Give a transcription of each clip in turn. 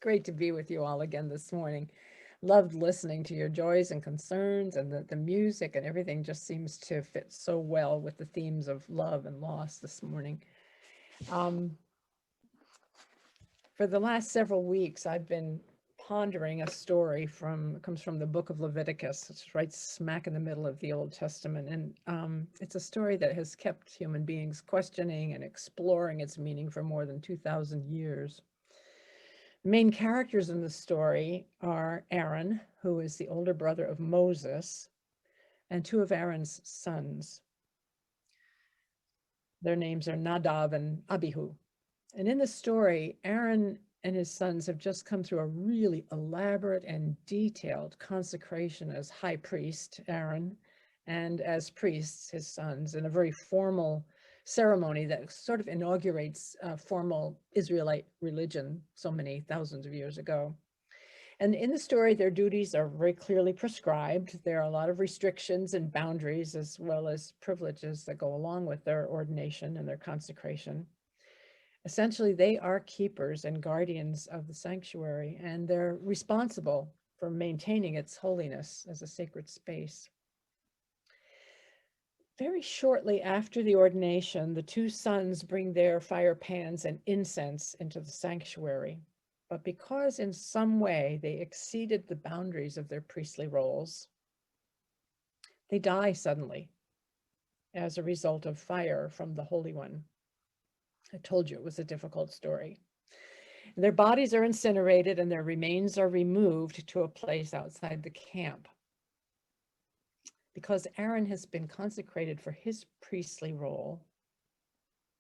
great to be with you all again this morning. Loved listening to your joys and concerns, and the music and everything just seems to fit so well with the themes of love and loss this morning. Um, for the last several weeks, I've been pondering a story comes from the book of Leviticus. It's right smack in the middle of the Old Testament, and it's a story that has kept human beings questioning and exploring its meaning for more than 2,000 years. The main characters in the story are Aaron, who is the older brother of Moses, and two of Aaron's sons. Their names are Nadav and Abihu. And in the story, Aaron and his sons have just come through a really elaborate and detailed consecration as high priest, Aaron, and as priests, his sons, in a very formal ceremony that sort of inaugurates formal Israelite religion so many thousands of years ago. And in the story, their duties are very clearly prescribed. There are a lot of restrictions and boundaries, as well as privileges that go along with their ordination and their consecration. Essentially, they are keepers and guardians of the sanctuary, and they're responsible for maintaining its holiness as a sacred space. Very shortly after the ordination, the two sons bring their fire pans and incense into the sanctuary. But because in some way they exceeded the boundaries of their priestly roles, they die suddenly as a result of fire from the Holy One. I told you it was a difficult story. And their bodies are incinerated and their remains are removed to a place outside the camp. Because Aaron has been consecrated for his priestly role,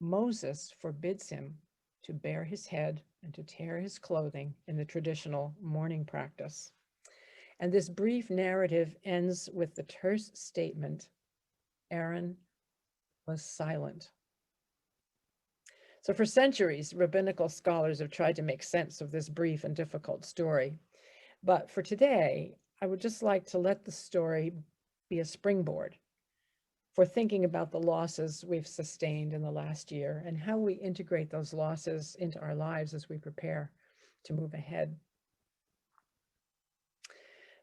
Moses forbids him to bare his head and to tear his clothing in the traditional mourning practice. And this brief narrative ends with the terse statement, Aaron was silent. So for centuries, rabbinical scholars have tried to make sense of this brief and difficult story. But for today, I would just like to let the story be a springboard for thinking about the losses we've sustained in the last year and how we integrate those losses into our lives as we prepare to move ahead.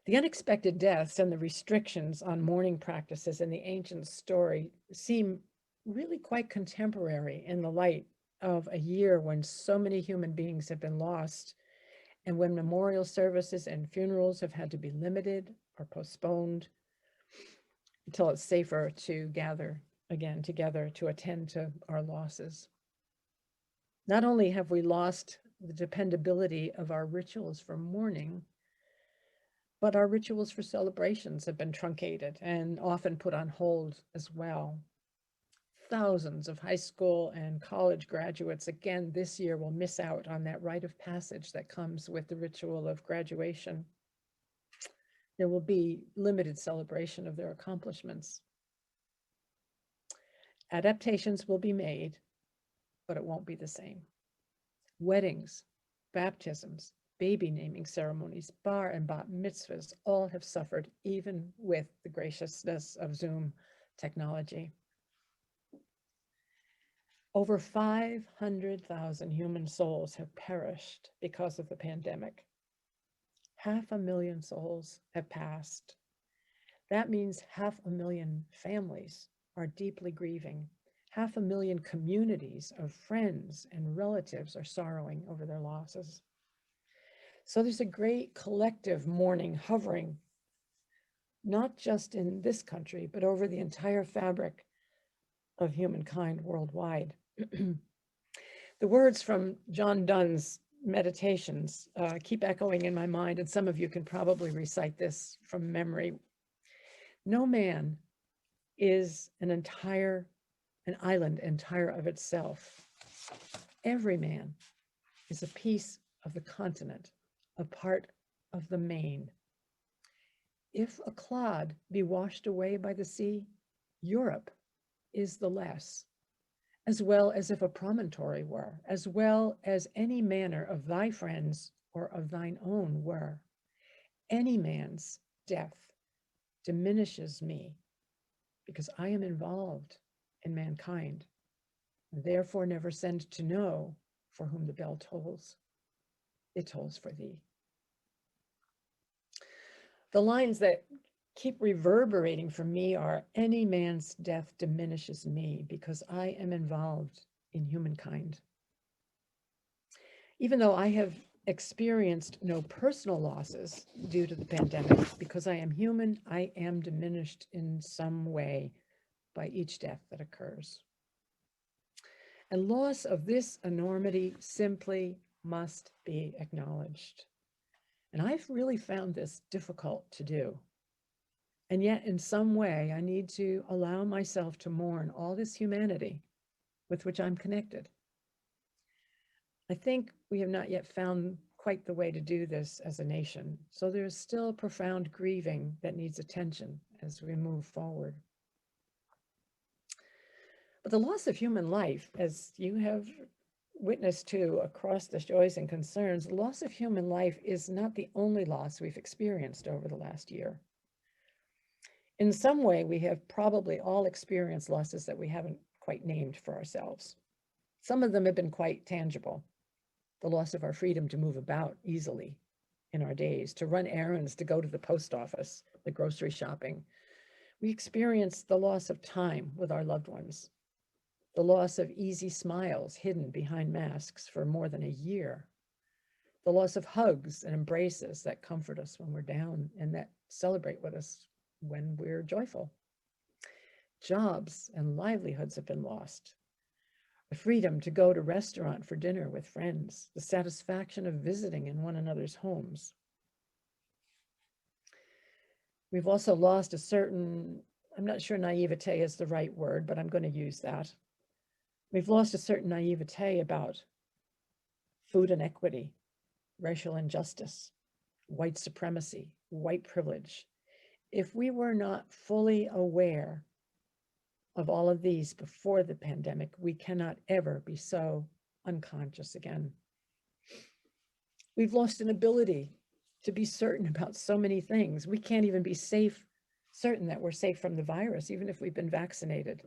The unexpected deaths and the restrictions on mourning practices in the ancient story seem really quite contemporary in the light of a year when so many human beings have been lost, and when memorial services and funerals have had to be limited or postponed until it's safer to gather again together to attend to our losses. Not only have we lost the dependability of our rituals for mourning, but our rituals for celebrations have been truncated and often put on hold as well. Thousands of high school and college graduates again this year will miss out on that rite of passage that comes with the ritual of graduation. There will be limited celebration of their accomplishments. Adaptations will be made, but it won't be the same. Weddings, baptisms, baby naming ceremonies, bar and bat mitzvahs all have suffered even with the graciousness of Zoom technology. Over 500,000 human souls have perished because of the pandemic. 500,000 souls have passed. That means 500,000 families are deeply grieving. 500,000 communities of friends and relatives are sorrowing over their losses. So there's a great collective mourning hovering, not just in this country, but over the entire fabric of humankind worldwide. The words from John Donne's Meditations keep echoing in my mind, and some of you can probably recite this from memory. No man is an island entire of itself. Every man is a piece of the continent, a part of the main. If a clod be washed away by the sea, Europe is the less, as well as if a promontory were, as well as any manner of thy friends or of thine own were. Any man's death diminishes me, because I am involved in mankind, and therefore never send to know for whom the bell tolls. it tolls for thee. The lines that keep reverberating for me are, any man's death diminishes me because I am involved in humankind. Even though I have experienced no personal losses due to the pandemic, because I am human, I am diminished in some way by each death that occurs. And loss of this enormity simply must be acknowledged. And I've really found this difficult to do. And yet, in some way, I need to allow myself to mourn all this humanity with which I'm connected. I think we have not yet found quite the way to do this as a nation. So there's still profound grieving that needs attention as we move forward. But the loss of human life, as you have witnessed to across the joys and concerns, the loss of human life is not the only loss we've experienced over the last year. In some way, we have probably all experienced losses that we haven't quite named for ourselves. Some of them have been quite tangible. The loss of our freedom to move about easily in our days, to run errands, to go to the post office, the grocery shopping. We experienced the loss of time with our loved ones, the loss of easy smiles hidden behind masks for more than a year, the loss of hugs and embraces that comfort us when we're down and that celebrate with us when we're joyful. Jobs and livelihoods have been lost. The freedom to go to restaurant for dinner with friends, the satisfaction of visiting in one another's homes. We've also lost a certain, I'm not sure naivete is the right word, but I'm going to use that. We've lost a certain naivete about food inequity, racial injustice, white supremacy, white privilege. If we were not fully aware of all of these before the pandemic, we cannot ever be so unconscious again. We've lost an ability to be certain about so many things. We can't even be certain that we're safe from the virus, even if we've been vaccinated.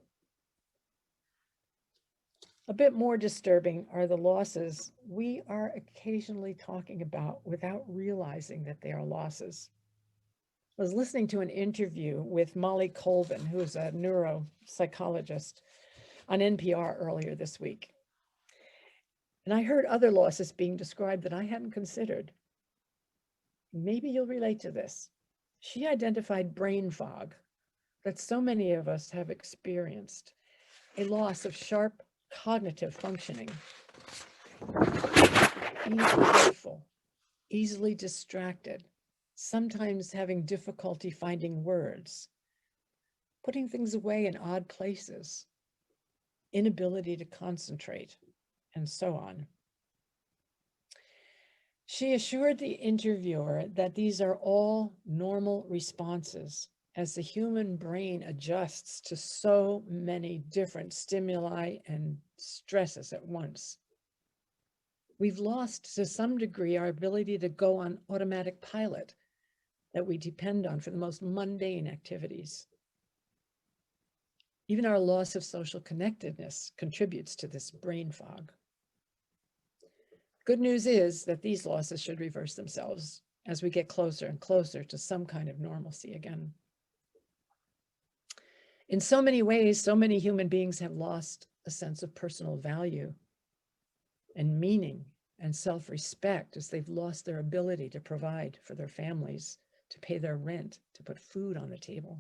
A bit more disturbing are the losses we are occasionally talking about without realizing that they are losses. I was listening to an interview with Molly Colvin, who is a neuropsychologist, on NPR earlier this week. And I heard other losses being described that I hadn't considered. Maybe you'll relate to this. She identified brain fog that so many of us have experienced, a loss of sharp cognitive functioning, easily forgetful, easily distracted, sometimes having difficulty finding words, putting things away in odd places, inability to concentrate, and so on. She assured the interviewer that these are all normal responses as the human brain adjusts to so many different stimuli and stresses at once. We've lost to some degree our ability to go on automatic pilot that we depend on for the most mundane activities. Even our loss of social connectedness contributes to this brain fog. Good news is that these losses should reverse themselves as we get closer and closer to some kind of normalcy again. In so many ways, so many human beings have lost a sense of personal value and meaning and self-respect as they've lost their ability to provide for their families, to pay their rent, to put food on the table.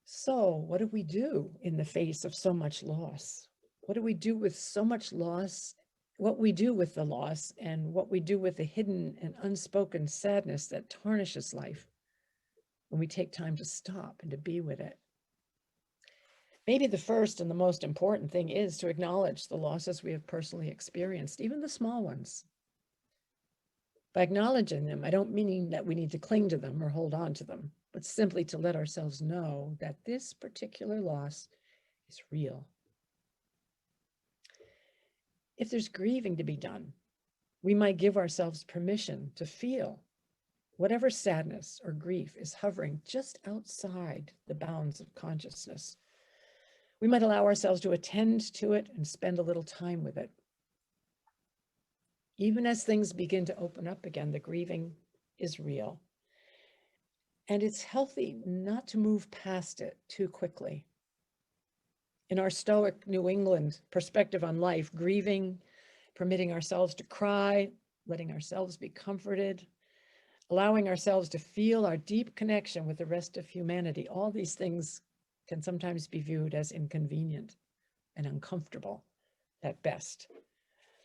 So what do we do in the face of so much loss? What do we do with so much loss? What we do with the loss and what we do with the hidden and unspoken sadness that tarnishes life when we take time to stop and to be with it. Maybe the first and the most important thing is to acknowledge the losses we have personally experienced, even the small ones. By acknowledging them, I don't mean that we need to cling to them or hold on to them, but simply to let ourselves know that this particular loss is real. If there's grieving to be done, we might give ourselves permission to feel whatever sadness or grief is hovering just outside the bounds of consciousness. We might allow ourselves to attend to it and spend a little time with it. Even as things begin to open up again, the grieving is real. And it's healthy not to move past it too quickly. In our stoic New England perspective on life, grieving, permitting ourselves to cry, letting ourselves be comforted, allowing ourselves to feel our deep connection with the rest of humanity, all these things can sometimes be viewed as inconvenient and uncomfortable at best,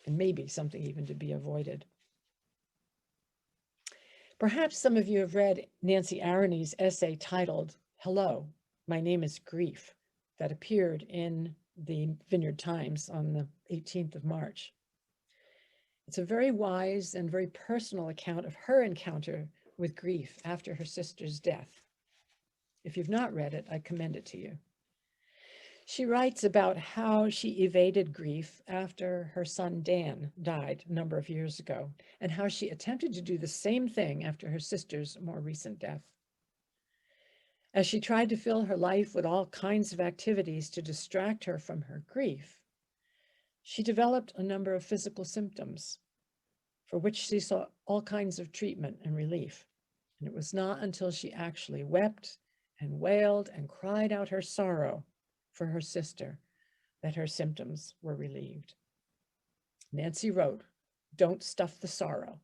and maybe something even to be avoided. Perhaps some of you have read Nancy Aroney's essay titled, "Hello, My Name is Grief," that appeared in the Vineyard Times on the 18th of March. It's a very wise and very personal account of her encounter with grief after her sister's death. If you've not read it, I commend it to you. She writes about how she evaded grief after her son Dan died a number of years ago, and how she attempted to do the same thing after her sister's more recent death. As she tried to fill her life with all kinds of activities to distract her from her grief, she developed a number of physical symptoms for which she sought all kinds of treatment and relief. And it was not until she actually wept and wailed and cried out her sorrow for her sister that her symptoms were relieved. Nancy wrote, "Don't stuff the sorrow,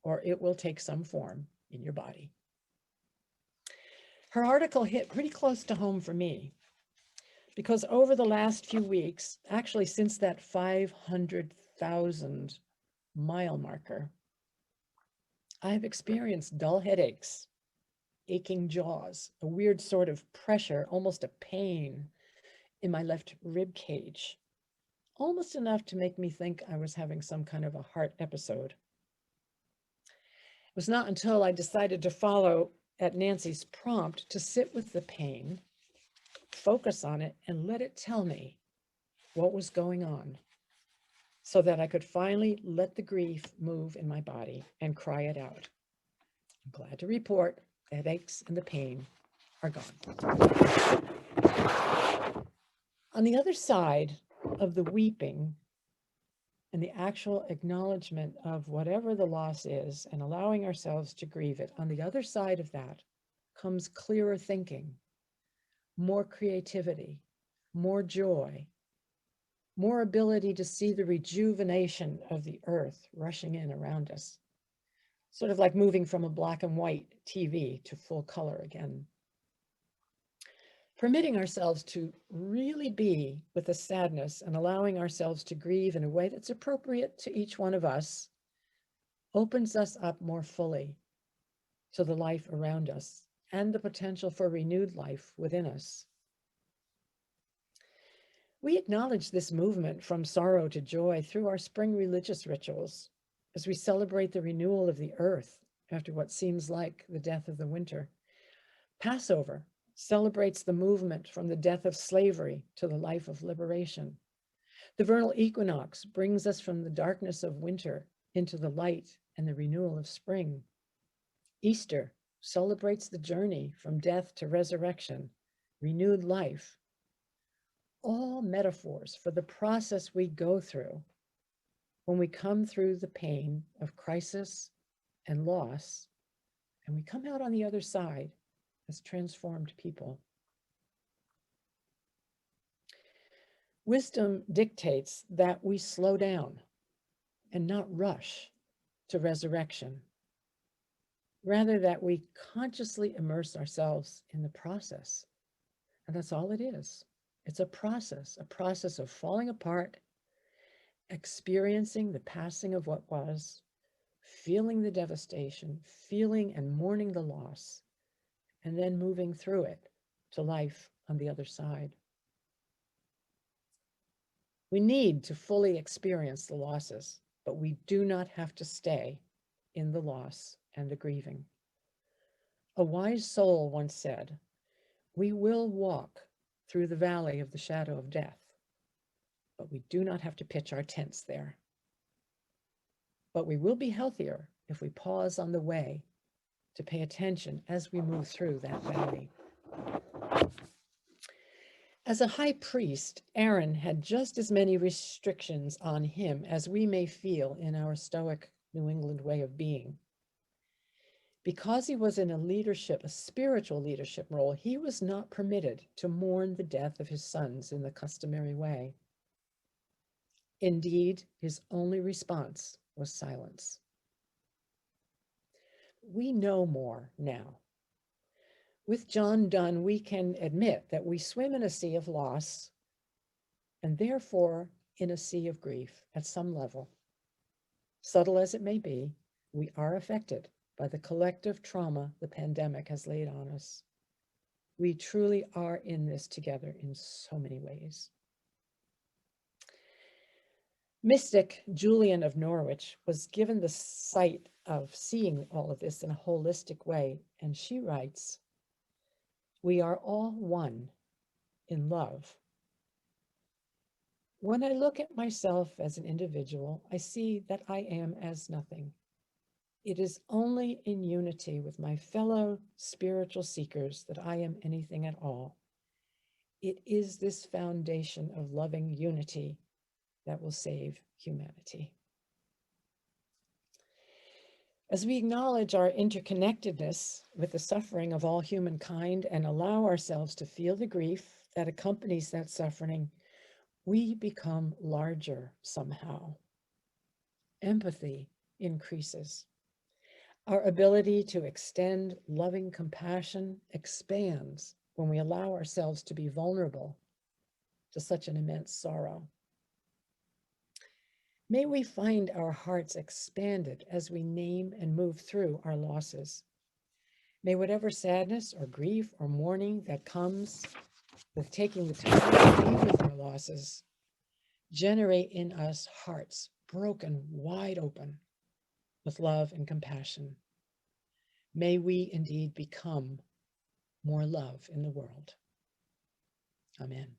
or it will take some form in your body." Her article hit pretty close to home for me, because over the last few weeks, actually since that 500,000 mile marker, I've experienced dull headaches, aching jaws, a weird sort of pressure, almost a pain in my left rib cage, almost enough to make me think I was having some kind of a heart episode. It was not until I decided to follow at Nancy's prompt to sit with the pain, focus on it, and let it tell me what was going on, so that I could finally let the grief move in my body and cry it out. I'm glad to report the headaches and the pain are gone. On the other side of the weeping and the actual acknowledgement of whatever the loss is and allowing ourselves to grieve it, on the other side of that comes clearer thinking, more creativity, more joy, more ability to see the rejuvenation of the earth rushing in around us. Sort of like moving from a black and white TV to full color again. Permitting ourselves to really be with the sadness and allowing ourselves to grieve in a way that's appropriate to each one of us opens us up more fully to the life around us and the potential for renewed life within us. We acknowledge this movement from sorrow to joy through our spring religious rituals as we celebrate the renewal of the earth after what seems like the death of the winter. Passover celebrates the movement from the death of slavery to the life of liberation. The vernal equinox brings us from the darkness of winter into the light and the renewal of spring. Easter celebrates the journey from death to resurrection, renewed life. All metaphors for the process we go through when we come through the pain of crisis and loss, and we come out on the other side as transformed people. Wisdom dictates that we slow down and not rush to resurrection, rather that we consciously immerse ourselves in the process. And that's all it is. It's a process of falling apart, experiencing the passing of what was, feeling the devastation, feeling and mourning the loss, and then moving through it to life on the other side. We need to fully experience the losses, but we do not have to stay in the loss and the grieving. A wise soul once said, "We will walk through the valley of the shadow of death, but we do not have to pitch our tents there. But we will be healthier if we pause on the way to pay attention as we move through that valley." As a high priest, Aaron had just as many restrictions on him as we may feel in our Stoic New England way of being. Because he was in a spiritual leadership role, he was not permitted to mourn the death of his sons in the customary way. Indeed, his only response was silence. We know more now. With John Donne, we can admit that we swim in a sea of loss and therefore in a sea of grief at some level. Subtle as it may be, we are affected by the collective trauma the pandemic has laid on us. We truly are in this together in so many ways. Mystic Julian of Norwich was given the sight of seeing all of this in a holistic way, and she writes, "We are all one in love. When I look at myself as an individual, I see that I am as nothing. It is only in unity with my fellow spiritual seekers that I am anything at all. It is this foundation of loving unity that will save humanity." As we acknowledge our interconnectedness with the suffering of all humankind and allow ourselves to feel the grief that accompanies that suffering, we become larger somehow. Empathy increases. Our ability to extend loving compassion expands when we allow ourselves to be vulnerable to such an immense sorrow. May we find our hearts expanded as we name and move through our losses. May whatever sadness or grief or mourning that comes with taking the time to be with our losses generate in us hearts broken wide open with love and compassion. May we indeed become more love in the world. Amen.